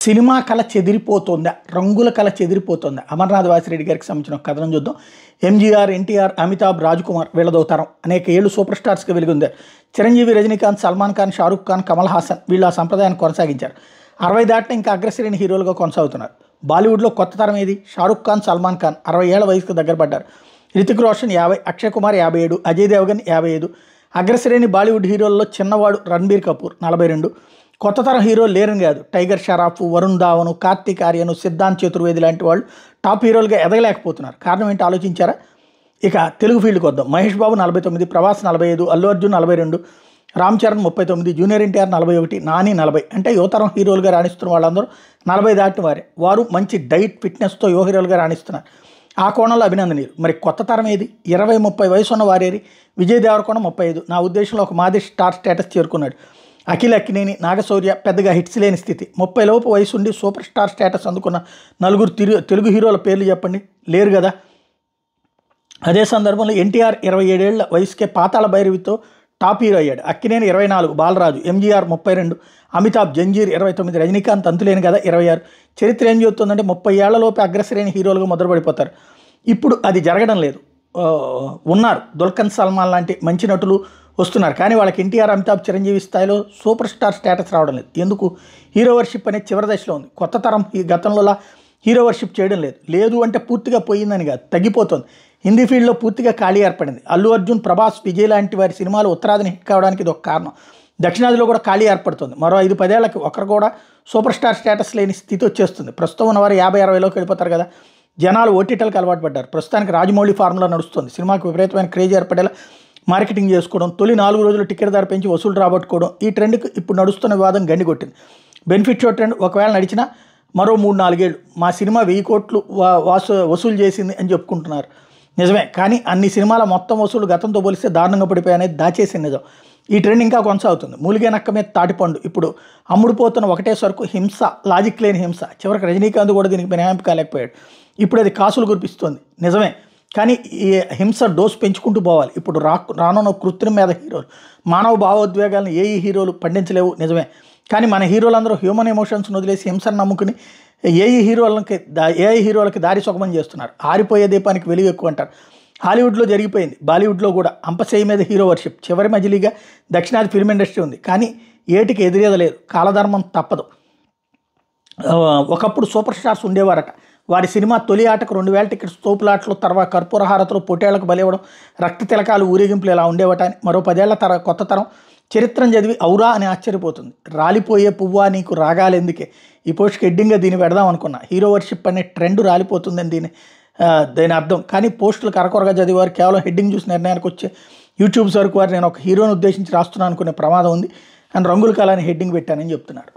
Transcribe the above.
Cinema కళ చెదిరిపోతుందా, రంగుల కళ చెదిరిపోతుందా? అమర్నాథ్ వాసిరెడ్డి గారికి సంబంధించిన ఒక కథనం చూద్దాం. ఎంజీఆర్, ఎన్టీఆర్, అమితాబ్, రాజ్ కుమార్ వీళ్ళదో తరం అనేక ఏళ్ళు సూపర్ స్టార్స్గా వెలుగుందారు. చిరంజీవి, రజనీకాంత్, సల్మాన్ ఖాన్, షారుఖ్ ఖాన్, కమల్ హాసన్ వీళ్ళు ఆ సంప్రదాయాన్ని కొనసాగించారు. 60 దాటిన ఇంకా అగ్రశ్రేణి హీరోలుగా కొనసాగుతున్నారు. బాలీవుడ్లో కొత్త తరం ఏది? షారుఖ్ ఖాన్, సల్మాన్ ఖాన్ 60 ఏళ్ల వయసుకు దగ్గర పడ్డారు. రితిక్ రోషన్ 50, అక్షయ్ కుమార్ 57, అజయ్ దేవగన్ 55. అగ్రశ్రేణి బాలీవుడ్ హీరోల్లో చిన్నవాడు రణబీర్ కపూర్ 42. కొత్త తరం హీరోలు లేరని కాదు, టైగర్ షరాఫ్, వరుణ్ ధావన్, కార్తీక్ ఆర్యన్, సిద్ధాంత్ చతుర్వేది లాంటి వాళ్ళు టాప్ హీరోలుగా ఎదగలేకపోతున్నారు. కారణం ఏంటి ఆలోచించారా? ఇక తెలుగు ఫీల్డ్కి వద్దాం. మహేష్ బాబు 49, ప్రభాస్ 45, అల్లు అర్జున్ 42, రామ్ చరణ్ 39, జూనియర్ ఎన్టీఆర్ 41, నాని 40. అంటే యువతరం హీరోలుగా రాణిస్తున్న వాళ్ళందరూ 40 దాటిన వారే. వారు మంచి డైట్ ఫిట్నెస్తో యువ హీరోలుగా రాణిస్తున్నారు. ఆ కోణంలో అభినందనీయులు. మరి కొత్త తరం ఏది? 20-30 వయసు ఉన్న వారేరి? విజయ్ దేవరకొండ 35. నా ఉద్దేశంలో ఒక మాదిరి స్టార్ స్టేటస్ చేరుకున్నాడు. అఖిల్ అక్కినేని, నాగశౌర్య పెద్దగా హిట్స్ లేని స్థితి. 30 లోపు వయసు ఉండి సూపర్ స్టార్ స్టేటస్ అందుకున్న నలుగురు తెలుగు హీరోల పేర్లు చెప్పండి. లేరు కదా. అదే సందర్భంలో ఎన్టీఆర్ 27 ఏళ్ల వయసుకే పాతాళ భైరవితో టాప్ హీరో అయ్యాడు. అక్కినేని 24, బాలరాజు. ఎంజీఆర్ 32, అమితాబ్, జంజీర్ 29, రజనీకాంత్ అంతులేని కదా 26. చరిత్ర ఏం చెబుతుందంటే 30 ఏళ్లలోపే అగ్రశ్రేణి హీరోలుగా మొదలుపడిపోతారు. ఇప్పుడు అది జరగడం లేదు. ఉన్నారు దుల్కర్ సల్మాన్ లాంటి మంచి నటులు వస్తున్నారు, కానీ వాళ్ళకి ఎన్టీఆర్, అమితాబ్, చిరంజీవి స్థాయిలో సూపర్ స్టార్ స్టేటస్ రావడం లేదు. ఎందుకు? హీరో వర్షిప్ అనేది చివరి దశలో ఉంది. కొత్త తరం ఈ గతంలో హీరో వర్షిప్ చేయడం లేదు. లేదు అంటే పూర్తిగా పోయిందని కాదు, తగ్గిపోతుంది. హిందీ ఫీల్డ్లో పూర్తిగా ఖాళీ ఏర్పడింది. అల్లు అర్జున్, ప్రభాస్, విజయ్ లాంటి వారి సినిమాలు ఉత్తరాదిని హిట్ కావడానికి ఇది ఒక కారణం. దక్షిణాదిలో కూడా ఖాళీ ఏర్పడుతుంది. మరో 5-10 ఏళ్ళకి ఒకరు కూడా సూపర్ స్టార్ స్టేటస్ లేని స్థితి వచ్చేస్తుంది. ప్రస్తుతం ఉన్నవారు 50-60లోకి వెళ్ళిపోతారు కదా. జనాలు ఓటీటీలకు అలవాటు పడ్డారు. ప్రస్తుతానికి రాజమౌళి ఫార్ములా నడుస్తుంది. సినిమాకు విపరీతమైన క్రేజ్ ఏర్పడేలా మార్కెటింగ్ చేసుకోవడం, తొలి 4 రోజులు టికెట్ ధర పెంచి వసూలు రాబట్టుకోవడం, ఈ ట్రెండ్కి ఇప్పుడు నడుస్తున్న వివాదం గండికొట్టింది. బెనిఫిట్ షో ట్రెండ్ ఒకవేళ నడిచినా మరో 3-4 ఏళ్ళు మా సినిమా 1000 కోట్లు వసూలు చేసింది అని చెప్పుకుంటున్నారు. నిజమే, కానీ అన్ని సినిమాల మొత్తం వసూలు గతంతో పోలిస్తే దారుణంగా పడిపోయాయనేది దాచేసిన నిజం. ఈ ట్రెండ్ ఇంకా కొనసాగుతుంది. మూలిగే నక్క మీద తాటిపండు. ఇప్పుడు అమ్ముడుపోతున్న ఒకటే సరుకు హింస, లాజిక్ లేని హింస. చివరికి రజనీకాంత్ కూడా దీనికి మినహాయింపు కాలేకపోయాడు. ఇప్పుడు అది కాసులు కురిపిస్తుంది. నిజమే, కానీ ఈ హింస డోస్ పెంచుకుంటూ పోవాలి. ఇప్పుడు రానున్న కృత్రిమ మీద హీరోలు మానవ భావోద్వేగాలను ఏ హీరోలు పండించలేవు. నిజమే, కానీ మన హీరోలందరూ హ్యూమన్ ఎమోషన్స్ను వదిలేసి హింసను నమ్ముకుని ఏ హీరోలకి దారి సుగమం చేస్తున్నారు. ఆరిపోయే దీపానికి వెలుగు ఎక్కువ అంటారు. హాలీవుడ్లో జరిగిపోయింది, బాలీవుడ్లో కూడా అంపశయ్య మీద హీరో వర్షిప్. చివరి మజిలీగా దక్షిణాది ఫిల్మ్ ఇండస్ట్రీ ఉంది, కానీ ఏటికి ఎదురేదలేదు. కాలధర్మం తప్పదు. ఒకప్పుడు సూపర్ స్టార్స్ ఉండేవారట. వారి సినిమా తొలి ఆటకు 2000 టికెట్స్, తోపులాటలు, తర్వాత కర్పూరహారతలు, పొట్టేళ్లకు బలివ్వడం, రక్త తిలకాలు, ఊరేగింపులు ఇలా ఉండేవట అని మరో 10 ఏళ్ల కొత్త తరం చరిత్రను చదివి ఔరా అని ఆశ్చర్యపోతుంది. రాలిపోయే పువ్వా నీకు రాగాలెందుకే? ఈ పోస్ట్కి హెడ్డింగ్గా దీన్ని పెడదాం అనుకున్నా. హీరో వర్షిప్ అనే ట్రెండ్ రాలిపోతుందని దీని అర్థం. కానీ పోస్టులు కరకొరగా చదివారు కేవలం హెడ్డింగ్ చూసి నిర్ణయానికి వచ్చే యూట్యూబ్స్ వరకు వారు నేను ఒక హీరోని ఉద్దేశించి రాస్తున్నాను అనుకునే ప్రమాదం ఉంది అని రంగుల కాలాన్ని హెడ్డింగ్ పెట్టానని చెప్తున్నాడు.